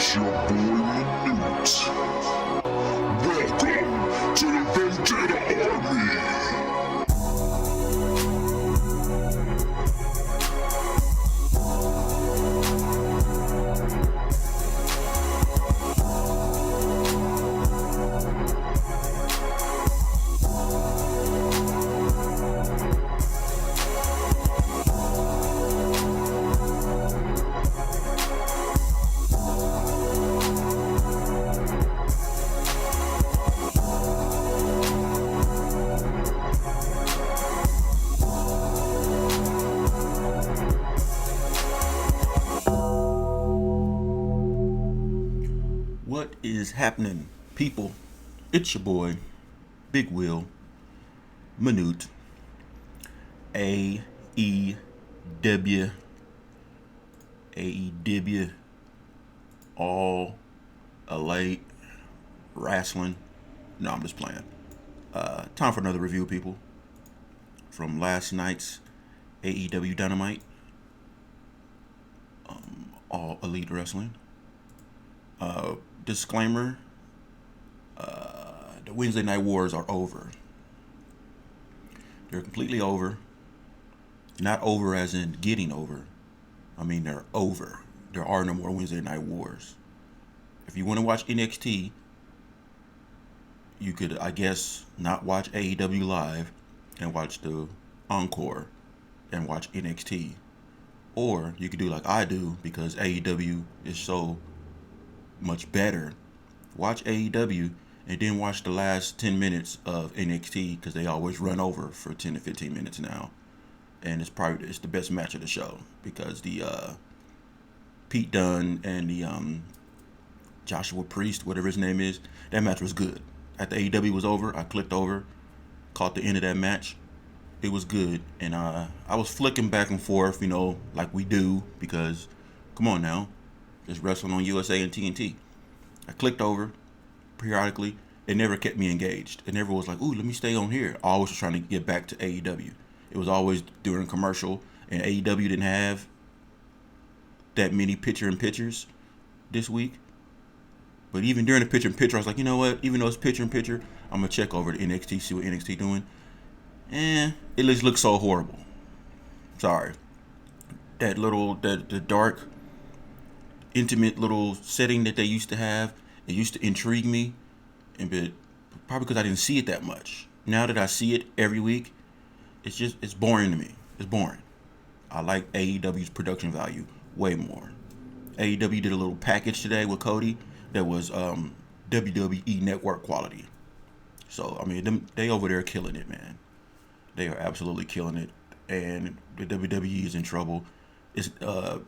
It's your boy Minute. Welcome to the Vendetta Army. What is happening, people? It's your boy, Big Will, Minute, AEW, AEW, All Elite Wrestling. No, I'm just playing. Time for another review, people, from last night's AEW Dynamite, All Elite Wrestling. Disclaimer, the Wednesday Night Wars are over. They're completely over. Not over as in getting over. I mean, they're over. There are no more Wednesday Night Wars. If you want to watch NXT, you could, I guess, not watch AEW Live and watch the Encore and watch NXT. Or you could do like I do, because AEW is so much better. Watch AEW and then watch the last 10 minutes of NXT, because they always run over for 10 to 15 minutes now, and it's the best match of the show, because the Pete Dunne and the Joshua Priest, whatever his name is, that match was good. After AEW was over, I clicked over, caught the end of that match. It was good, and I was flicking back and forth, like we do, because come on now, just wrestling on USA and TNT. I clicked over periodically. It never kept me engaged. It never was like, ooh, let me stay on here. I always was trying to get back to AEW. It was always during commercial, and AEW didn't have that many picture-in-pictures this week. But even during the picture-in-picture, I was like, you know what? Even though it's picture-in-picture, I'm going to check over to NXT, see what NXT doing. It just looks so horrible. Sorry. The dark, intimate little setting that they used to have, it used to intrigue me, but probably because I didn't see it that much. Now that I see it every week, it's boring to me. It's boring. I like AEW's production value way more. AEW did a little package today with Cody that was WWE Network quality. So I mean, they over there killing it, man. They are absolutely killing it, and the WWE is in trouble. It's the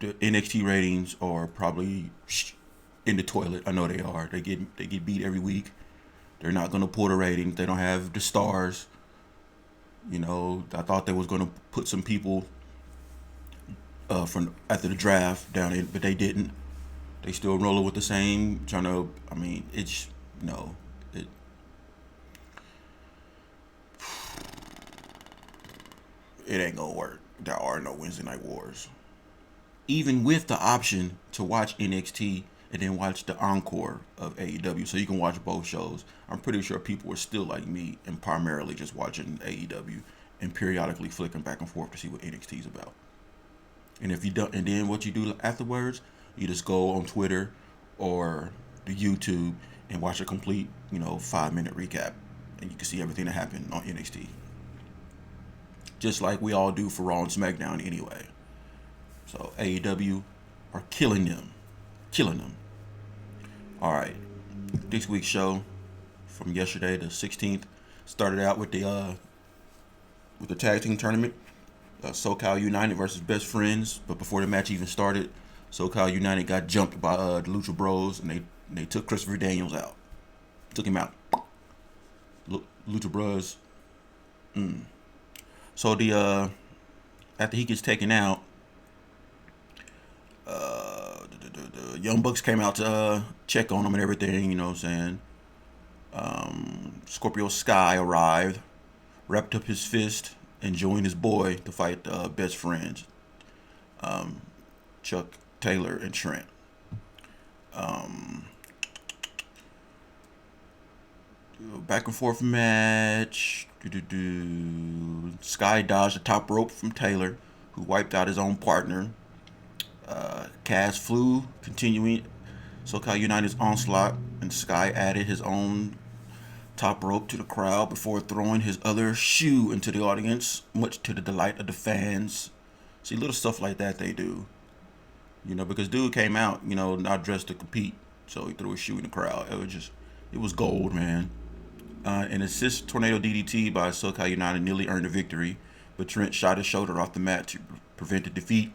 NXT ratings are probably in the toilet. I know they are. They get beat every week. They're not gonna pull the ratings. They don't have the stars. I thought they was gonna put some people from after the draft down in, but they didn't. They still rolling with the same. It's no. It ain't gonna work. There are no Wednesday Night Wars. Even with the option to watch NXT and then watch the encore of AEW, so you can watch both shows, I'm pretty sure people are still like me and primarily just watching AEW and periodically flicking back and forth to see what NXT is about. And if you don't, and then what you do afterwards, you just go on Twitter or the YouTube and watch a complete, 5-minute recap, and you can see everything that happened on NXT. Just like we all do for Raw and SmackDown anyway. So AEW are killing them. All right, this week's show from yesterday, the 16th, started out with the tag team tournament, SoCal United versus Best Friends. But before the match even started, SoCal United got jumped by the Lucha Bros, and they took Christopher Daniels out. Took him out. Lucha Bros. So after he gets taken out, the Young Bucks came out to check on him and everything, you know what I'm saying? Scorpio Sky arrived, wrapped up his fist, and joined his boy to fight Best Friends, Chuck Taylor and Trent. Back and forth match. Sky dodged the top rope from Taylor, who wiped out his own partner. Cass flew, continuing SoCal United's onslaught, and Sky added his own top rope to the crowd before throwing his other shoe into the audience, much to the delight of the fans. See, little stuff like that they do. Because dude came out, not dressed to compete, so he threw his shoe in the crowd. It was gold, man. An assist tornado DDT by SoCal United nearly earned a victory, but Trent shot his shoulder off the mat to prevent the defeat.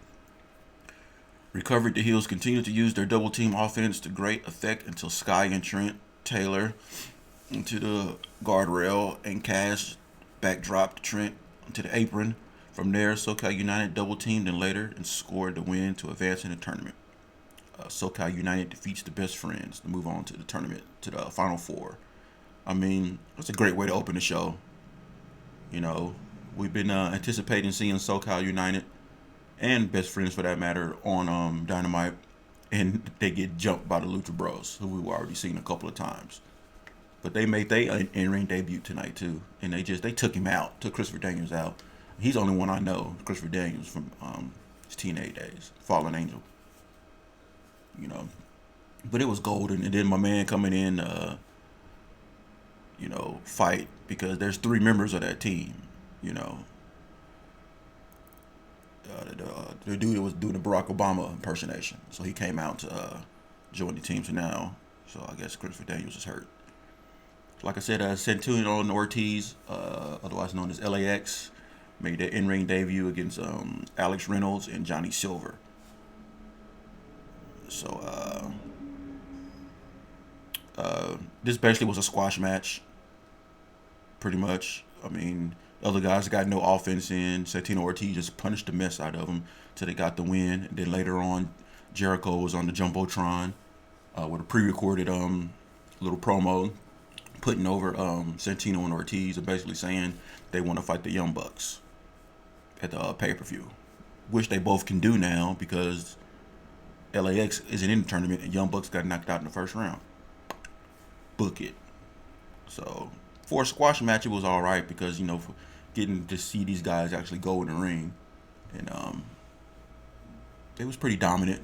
Recovered, the Heels continued to use their double team offense to great effect until Sky and Trent Taylor into the guardrail and Cash backdropped Trent into the apron. From there, SoCal United double teamed and later and scored the win to advance in the tournament. SoCal United defeats the Best Friends to move on to the tournament, to the Final Four. I mean, that's a great way to open the show. We've been anticipating seeing SoCal United and Best Friends, for that matter, on Dynamite, and they get jumped by the Lucha Bros, who we've already seen a couple of times. But they made their in-ring debut tonight too, and they took him out, took Christopher Daniels out. He's the only one I know, Christopher Daniels, from his teenage days, Fallen Angel. But it was golden, and then my man coming in, fight, because there's 3 members of that team. The dude that was doing the Barack Obama impersonation, so he came out to join the team. So now, I guess Christopher Daniels is hurt. Like I said, Santino Ortiz, otherwise known as LAX, made their in-ring debut against Alex Reynolds and Johnny Silver. So this basically was a squash match, pretty much. I mean, other guys got no offense in. Santino Ortiz just punished the mess out of them till they got the win. And then later on, Jericho was on the Jumbotron with a pre-recorded little promo putting over Santino and Ortiz and basically saying they want to fight the Young Bucks at the pay-per-view, which they both can do now because LAX isn't in the tournament and Young Bucks got knocked out in the first round. Book it. So for a squash match, it was all right because for getting to see these guys actually go in the ring, and it was pretty dominant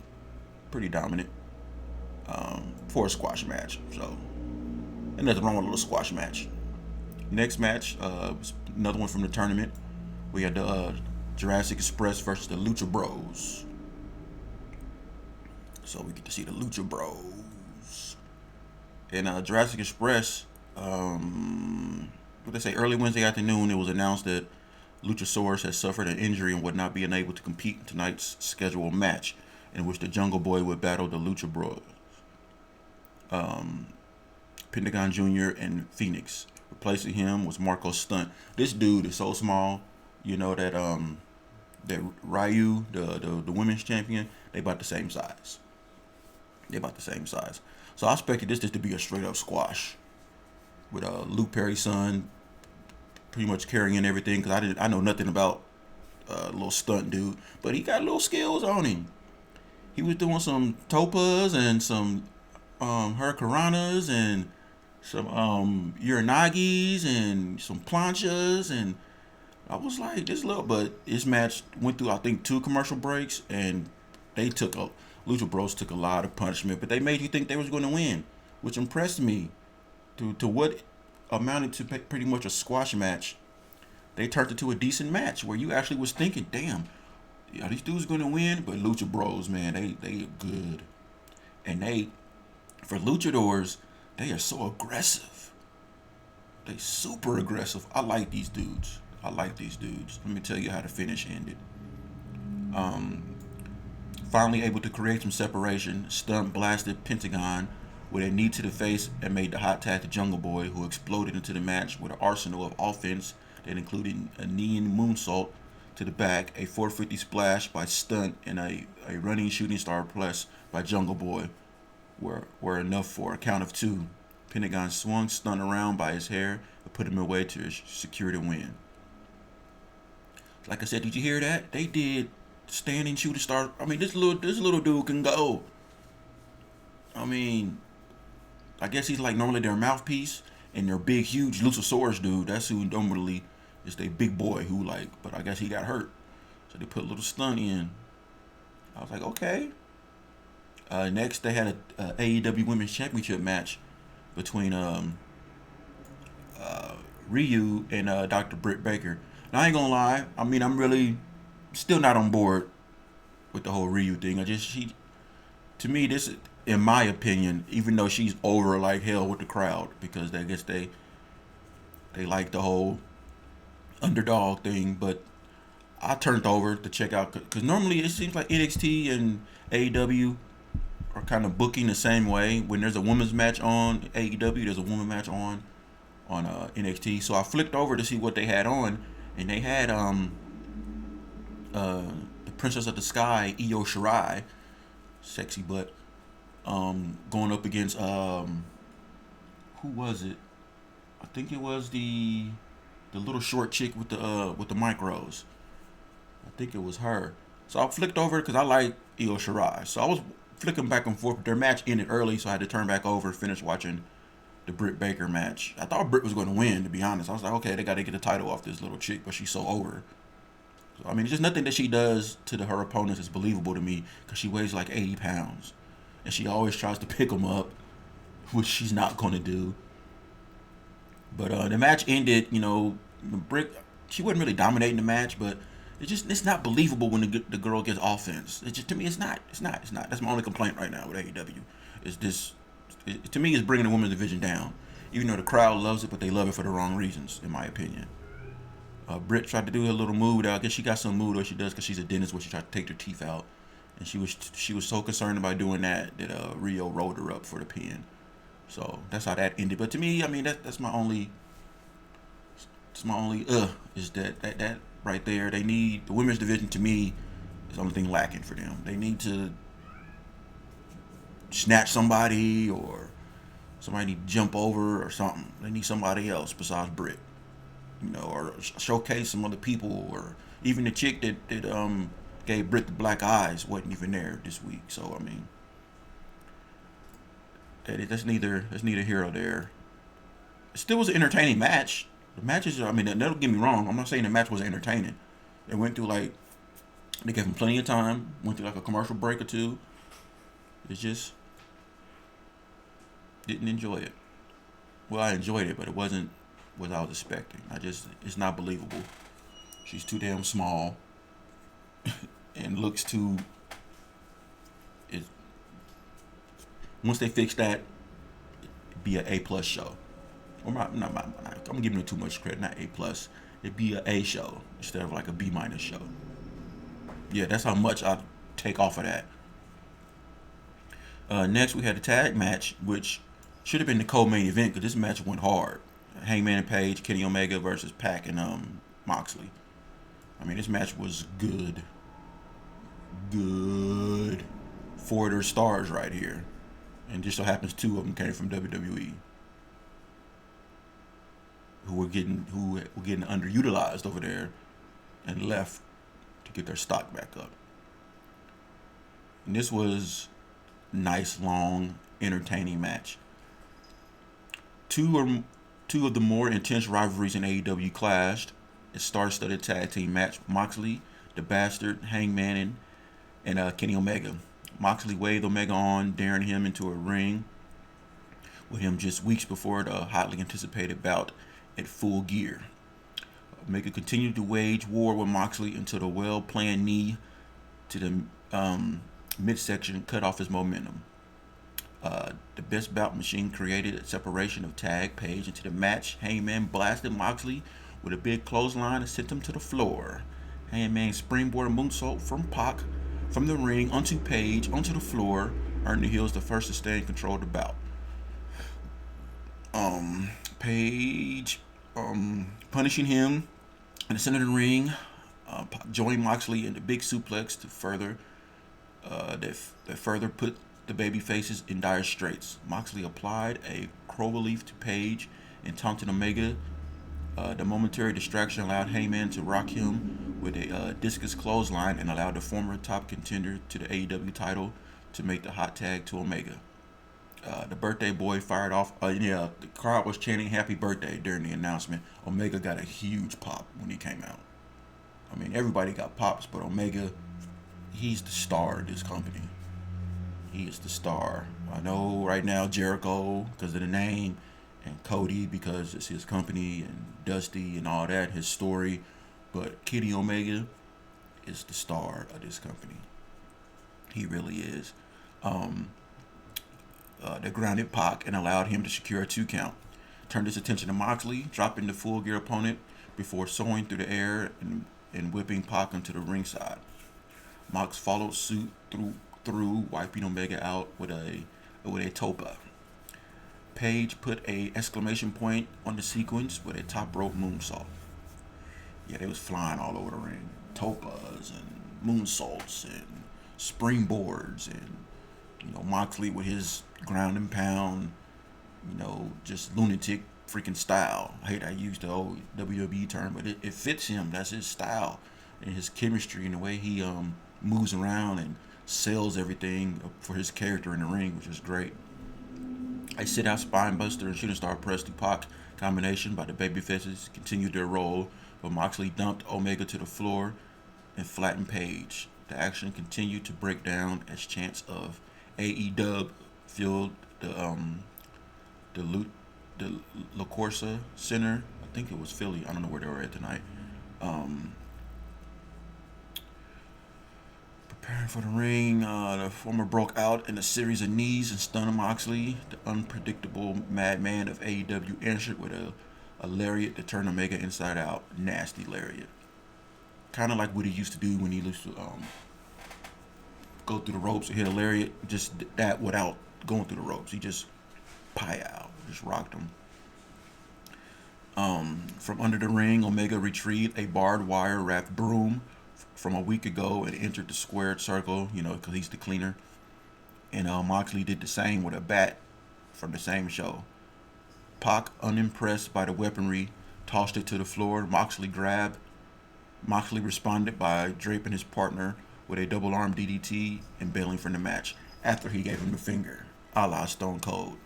for a squash match. So, and nothing wrong with a little squash match. Next match, was another one from the tournament. We had the Jurassic Express versus the Lucha Bros. So we get to see the Lucha Bros. And Jurassic Express, what they say, early Wednesday afternoon, it was announced that Luchasaurus has suffered an injury and would not be unable to compete in tonight's scheduled match, in which the Jungle Boy would battle the Lucha Bros. Pentagon Jr. and Phoenix. Replacing him was Marco Stunt. This dude is so small, that Ryu, the women's champion, they about the same size. So I expected this to be a straight up squash with Luke Perry's son pretty much carrying everything, because I know nothing about little stunt dude, but he got little skills on him. He was doing some topas and some hurricanranas and some uranagis and some planchas, and I was like, but this match went through, I think, 2 commercial breaks, and Lucha Bros took a lot of punishment, but they made you think they was going to win, which impressed me. To what amounted to pretty much a squash match, they turned it to a decent match where you actually was thinking, damn, are these dudes going to win? But Lucha Bros, man, they are good. And for luchadors, they are so aggressive. They super aggressive. I like these dudes. Let me tell you how the finish ended. Finally able to create some separation, Stunt blasted Pentagon with a knee to the face and made the hot tag to Jungle Boy, who exploded into the match with an arsenal of offense that included a knee and moonsault to the back, a 450 splash by Stunt, and a running shooting star press by Jungle Boy were enough for a count of 2. Pentagon swung Stunt around by his hair and put him away to secure the win. Like I said, did you hear that? They did standing shooting star. I mean, this little dude can go. I mean, I guess he's like normally their mouthpiece, and their big, huge Luchasaurus dude. That's who normally is their big boy who like. But I guess he got hurt, so they put a little stun in. I was like, okay. Next, they had a AEW Women's Championship match between Ryu and Dr. Britt Baker. Now, I ain't gonna lie. I mean, I'm really still not on board with the whole Ryu thing. To me, this, in my opinion, even though she's over like hell with the crowd because I guess they like the whole underdog thing, but I turned over to check out because normally it seems like NXT and AEW are kind of booking the same way. When there's a women's match on AEW, there's a women's match on NXT. So I flicked over to see what they had on, and they had the Princess of the Sky, Io Shirai, sexy butt, going up against who was it? I think it was the little short chick with the micros. I think it was her. So I flicked over because I like Io Shirai. So I was flicking back and forth. Their match ended early, so I had to turn back over and finish watching the Britt Baker match. I thought Britt was going to win, to be honest. I was like, okay, they got to get the title off this little chick, but she's so over. So, I mean, just nothing that she does to her opponents is believable to me because she weighs like 80 pounds. And she always tries to pick them up, which she's not going to do. But the match ended, Britt, she wasn't really dominating the match, but it's not believable when the girl gets offense. It's just, to me, it's not. That's my only complaint right now with AEW. To me, it's bringing the women's division down. Even though the crowd loves it, but they love it for the wrong reasons, in my opinion. Britt tried to do her little move. I guess she got some move that she does because she's a dentist where she tried to take her teeth out. And she was so concerned about doing that Rio rolled her up for the pin. So that's how that ended. But to me, I mean, that's my only. It's my only is that right there. They need the women's division. To me, is the only thing lacking for them. They need to snatch somebody, or somebody need to jump over or something. They need somebody else besides Britt, or showcase some other people, or even the chick that gave Britt the black eyes wasn't even there this week. So I mean, that's neither here or there. It still was an entertaining match. The matches, I mean, don't get me wrong. I'm not saying the match was entertaining. They went through they gave them plenty of time. Went through like a commercial break or two. It's just didn't enjoy it. Well, I enjoyed it, but it wasn't what I was expecting. It's not believable. She's too damn small, and looks too. Once they fix that, it'd be an A+ show. Or I'm giving it too much credit. Not A+. It'd be an A show instead of like a B- show. Yeah, that's how much I take off of that. Next, we had a tag match, which should have been the co-main event because this match went hard. Hangman and Page, Kenny Omega versus Pac and Moxley. I mean, this match was good. Good. 4 of their stars right here. And just so happens 2 of them came from WWE. Who were getting underutilized over there and left to get their stock back up. And this was nice, long, entertaining match. Two of the more intense rivalries in AEW clashed. A star-studded tag team match. Moxley, the Bastard, Hangman, and Kenny Omega. Moxley waved Omega on, daring him into a ring with him just weeks before the hotly anticipated bout at Full Gear. Omega continued to wage war with Moxley until the well-planned knee to the midsection cut off his momentum. The best bout machine created a separation of tag Page into the match. Hangman blasted Moxley with a big clothesline and sent him to the floor. Hangman springboarded moonsault from Pac from the ring onto Page onto the floor, earned the heels the first to stay in control of the bout. Page punishing him in the center of the ring, joined Moxley in the big suplex to further put the baby faces in dire straits. Moxley applied a cloverleaf to Page and taunted Omega. The momentary distraction allowed Heyman to rock him with a discus clothesline and allowed the former top contender to the AEW title to make the hot tag to Omega. The birthday boy fired off. Yeah, the crowd was chanting "Happy Birthday" during the announcement. Omega got a huge pop when he came out. I mean, everybody got pops, but Omega, he's the star of this company. He is the star. I know right now Jericho because of the name, and Cody because it's his company, and Dusty and all that, his story. But Kenny Omega is the star of this company. He really is. They grounded Pac and allowed him to secure a 2 count. Turned his attention to Moxley, dropping the full gear opponent before soaring through the air and whipping Pac into the ringside. Mox followed suit through wiping Omega out with a topa. Page put a exclamation point on the sequence with a top rope moonsault. Yeah, they was flying all over the ring. Topas and moonsaults and springboards and Moxley with his ground and pound, just lunatic freaking style. I hate I used the old WWE term, but it fits him. That's his style and his chemistry and the way he moves around and sells everything for his character in the ring, which is great. A sit-out spine buster and shooting star press to Pac combination by the babyfaces continued their role, but Moxley dumped Omega to the floor and flattened Page. The action continued to break down as chants of AEW filled the La Corsa Center. I think it was Philly. I don't know where they were at tonight. Preparing for the ring, the former broke out in a series of knees and stunned Moxley. The unpredictable madman of AEW answered with a lariat to turn Omega inside out. Nasty lariat. Kind of like what he used to do when he used to go through the ropes and hit a lariat. Just that without going through the ropes. He just out, just rocked him. From under the ring, Omega retrieved a barbed wire wrapped broom from a week ago and entered the squared circle, because he's the cleaner. And Moxley did the same with a bat from the same show. Pac, unimpressed by the weaponry, tossed it to the floor. Moxley responded by draping his partner with a double arm DDT and bailing from the match after he gave him the finger, a la Stone Cold.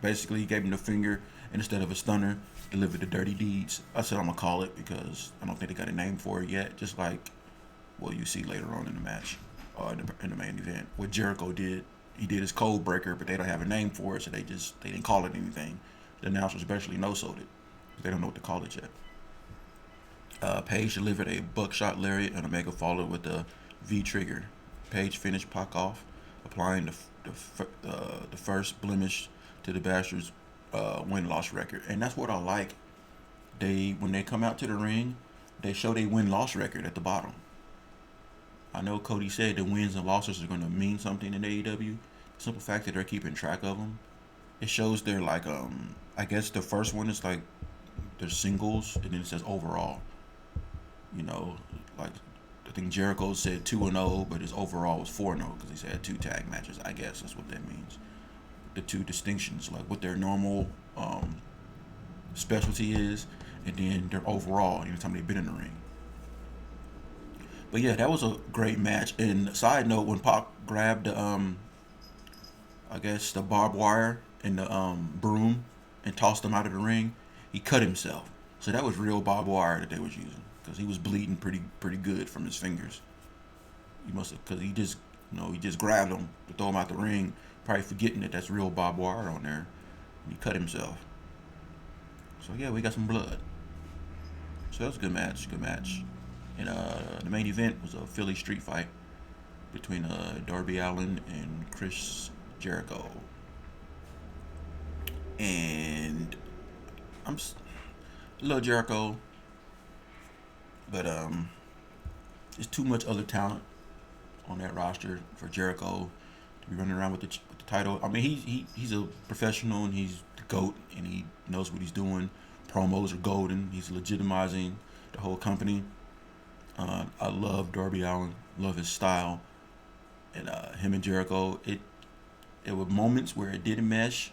Basically, he gave him the finger, and instead of a stunner, delivered the dirty deeds. I said I'm going to call it because I don't think they got a name for it yet, just like what you see later on in the match, in the main event. What Jericho did, he did his code breaker, but they don't have a name for it, so they didn't call it anything. The announcers especially no-sold it. They don't know what to call it yet. Page delivered a buckshot lariat, and Omega followed with a V-trigger. Page finished Pac off, applying the first blemish to the Bastard's win-loss record. And that's what I like. When they come out to the ring, they show their win-loss record at the bottom. I know Cody said the wins and losses are going to mean something in AEW. The simple fact that they're keeping track of them, it shows they're like, I guess the first one is like their singles, and then it says overall. Like I think Jericho said 2-0, but his overall was 4-0 because he had 2 tag matches. I guess that's what that means. The 2 distinctions, like what their normal specialty is, and then their overall anytime they've been in the ring. But yeah, that was a great match. And side note, when Pac grabbed the I guess the barbed wire and the broom and tossed him out of the ring, he cut himself. So that was real barbed wire that they was using, because he was bleeding pretty good from his fingers. He must have, because he just grabbed him to throw him out the ring, probably forgetting that that's real barbed wire on there. He cut himself. So yeah, we got some blood. So that was a good match. And the main event was a Philly street fight between Darby Allin and Chris Jericho. And I love Jericho, but there's too much other talent on that roster for Jericho to be running around with the title. I mean, he's a professional and he's the GOAT and he knows what he's doing. Promos are golden. He's legitimizing the whole company. I love Darby Allin, love his style, and him and Jericho. There were moments where it didn't mesh,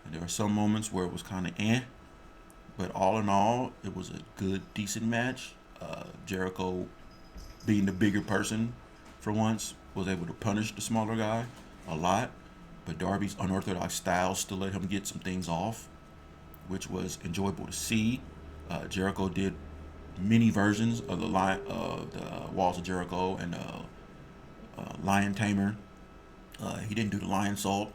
and there were some moments where it was kind of but all in all, it was a good, decent match. Jericho, being the bigger person for once, was able to punish the smaller guy a lot. but Darby's unorthodox style still let him get some things off, which was enjoyable to see. Jericho did many versions of the Walls of Jericho and Lion Tamer. He didn't do the Lion Salt,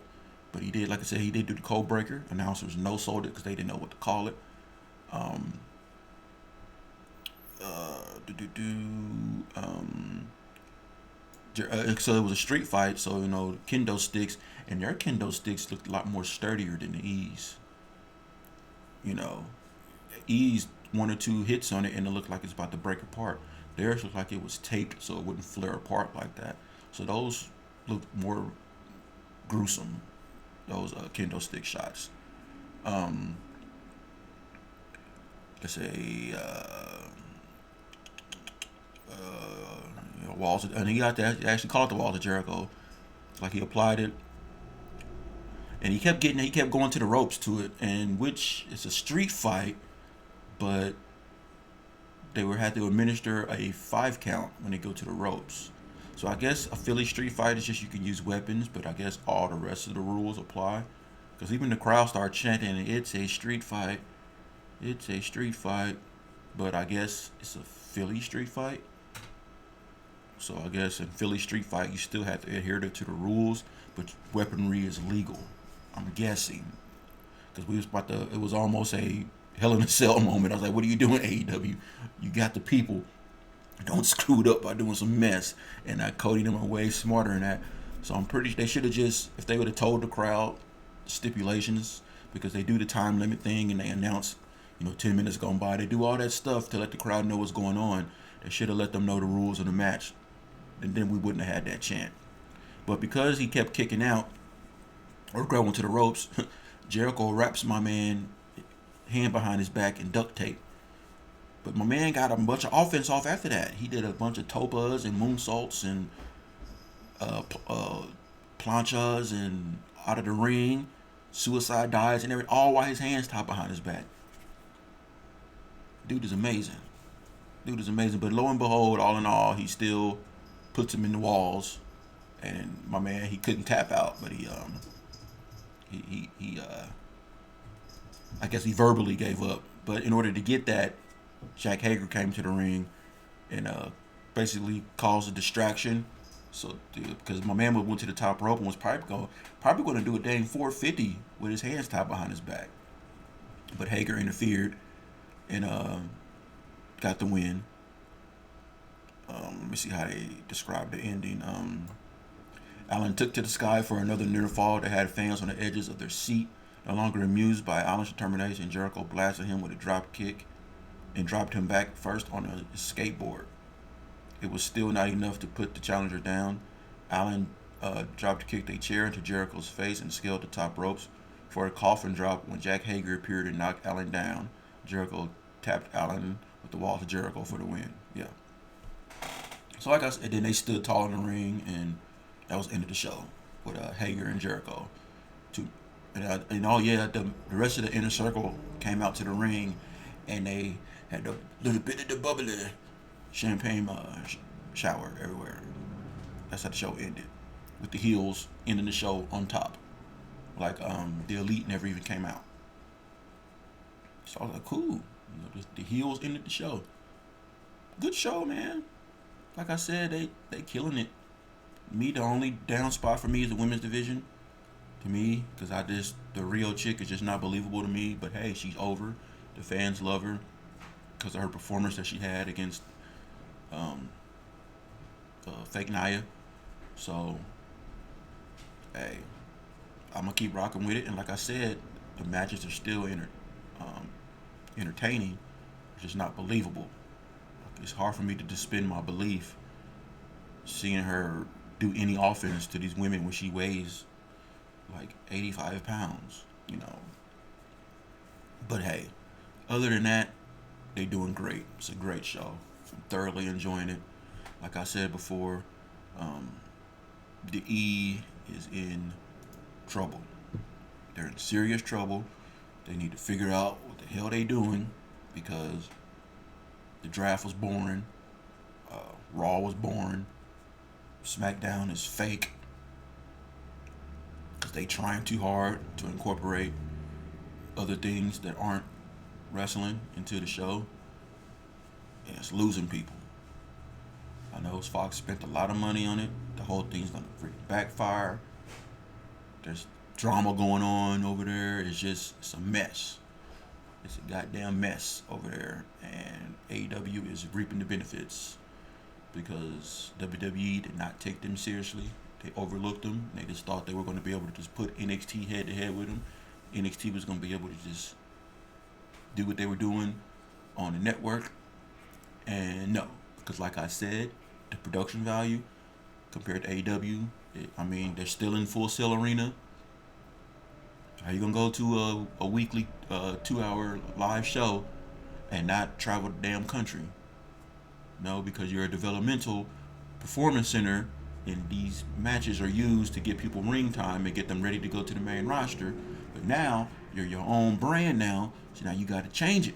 but he did, like I said, he did do the Code Breaker. Announcers no sold it because they didn't know what to call it. Um, so it was a street fight. So kendo sticks, and their kendo sticks looked a lot more sturdier than the E's. You know, E's one or two hits on it, and it looked like it's about to break apart. Theirs looked like it was taped, so it wouldn't flare apart like that. So those looked more gruesome. Those kendo stick shots. Um, let's say walls, and he got to actually call it the Walls of Jericho. Like he applied it, and he kept going to the ropes to it, and which is a street fight, but had to administer a 5 count when they go to the ropes. So I guess a Philly street fight is just you can use weapons, but I guess all the rest of the rules apply. Because even the crowd started chanting, "It's a street fight. It's a street fight." But I guess it's a Philly street fight. So I guess in Philly street fight, you still have to adhere to the rules, but weaponry is legal. I'm guessing. Because it was almost a Hell in a Cell moment. I was like, what are you doing, AEW? You got the people. Don't screw it up by doing some mess. And Cody and them are way smarter than that. So I'm pretty sure they should have just, if they would have told the crowd stipulations, because they do the time limit thing and they announce, 10 minutes gone by. They do all that stuff to let the crowd know what's going on. They should have let them know the rules of the match. And then we wouldn't have had that chant. But because he kept kicking out, or the crowd went to the ropes, Jericho wraps my man hand behind his back in duct tape. But my man got a bunch of offense off after that. He did a bunch of topas and moonsaults and planchas and out of the ring, suicide dives and everything, all while his hands tied behind his back. Dude is amazing. But lo and behold, all in all, he still puts him in the walls. And my man, he couldn't tap out, but he I guess he verbally gave up. But in order to get that, Jack Hager came to the ring and basically caused a distraction. So because my man went to the top rope and was probably going to do a dang 450 with his hands tied behind his back. But Hager interfered and got the win. Let me see how they describe the ending. Allen took to the sky for another near fall that had fans on the edges of their seat. No longer amused by Allen's determination, Jericho blasted him with a drop kick and dropped him back first on a skateboard. It was still not enough to put the challenger down. Allen dropped kicked a chair into Jericho's face and scaled the top ropes for a coffin drop. When Jack Hager appeared and knocked Allen down, Jericho tapped Allen with the Walls of Jericho for the win. Yeah. So like I said, then they stood tall in the ring, and that was the end of the show with Hager and Jericho. The rest of the inner circle came out to the ring, and they had a little bit of the bubbly champagne shower everywhere. That's how the show ended, with the heels ending the show on top, like the Elite never even came out. So I was like, cool. The heels ended the show. Good show, man. Like I said, they killing it. Me, the only down spot for me is the women's division. To me, because the Rio chick is just not believable to me. But hey, she's over. The fans love her because of her performance that she had against Fake Nia. So, hey, I'm gonna keep rocking with it. And like I said, the matches are still entertaining. It's just not believable. It's hard for me to suspend my belief seeing her do any offense to these women when she weighs like 85 pounds, But hey, other than that, they're doing great. It's a great show. I'm thoroughly enjoying it. Like I said before, the E is in trouble. They're in serious trouble. They need to figure out what the hell they doing, because the draft was boring. Raw was boring. SmackDown is fake. Because they trying too hard to incorporate other things that aren't wrestling into the show, and it's losing people. I know Fox spent a lot of money on it. The whole thing's gonna freaking backfire. There's drama going on over there. It's a mess. It's a goddamn mess over there, and AEW is reaping the benefits because WWE did not take them seriously. They overlooked them. They just thought they were going to be able to just put NXT head to head with them. NXT was going to be able to just do what they were doing on the network, and no, because like I said, the production value compared to AEW, they're still in Full Sail Arena. How you gonna go to a weekly 2-hour live show and not travel the damn country? No, because you're a developmental performance center, and these matches are used to get people ring time and get them ready to go to the main roster. But now you're your own brand now, so now you got to change it.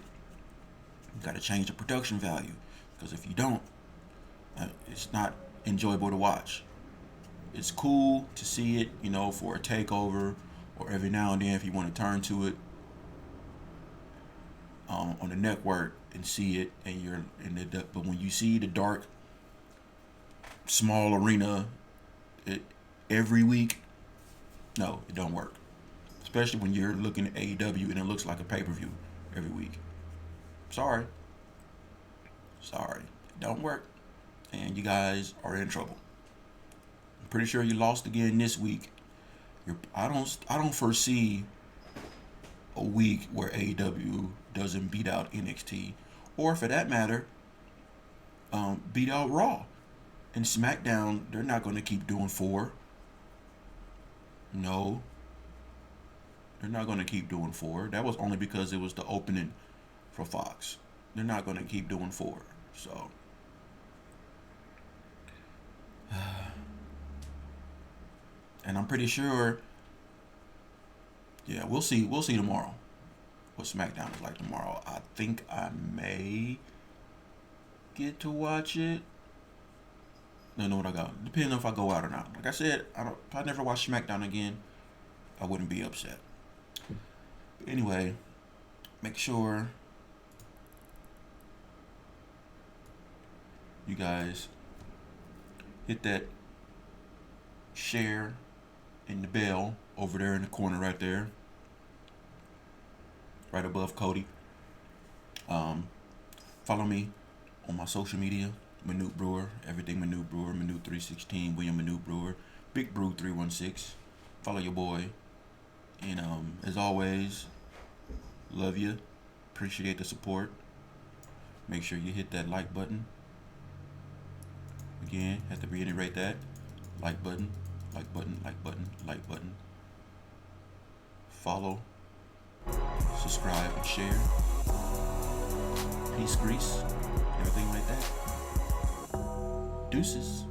You got to change the production value, because if you don't, it's not enjoyable to watch. It's cool to see it, for a takeover, or every now and then if you want to turn to it on the network and see it, and you're in the. But when you see the dark, small arena every week, no, it don't work. Especially when you're looking at AEW and it looks like a pay-per-view every week. Sorry, it don't work, and you guys are in trouble. I'm pretty sure you lost again this week. I don't foresee a week where AEW doesn't beat out NXT, or for that matter, beat out Raw. And SmackDown, they're not going to keep doing 4. No, they're not going to keep doing 4. That was only because it was the opening for Fox. They're not going to keep doing 4. So, and I'm pretty sure, yeah, we'll see tomorrow what SmackDown is like tomorrow. I think I may get to watch it. Don't know what I got. Depending on if I go out or not. Like I said, if I never watch SmackDown again, I wouldn't be upset. But anyway, make sure you guys hit that share and the bell over there in the corner right there, right above Cody. Follow me on my social media, Manute Brewer, everything Manute Brewer, Manute 316, William Manute Brewer, Big Brew 316. Follow your boy, and as always, love you, appreciate the support. Make sure you hit that like button. Again, have to reiterate that. Like button, like button, like button, like button. Follow, subscribe, and share. Peace, grease, everything like that. Deuces.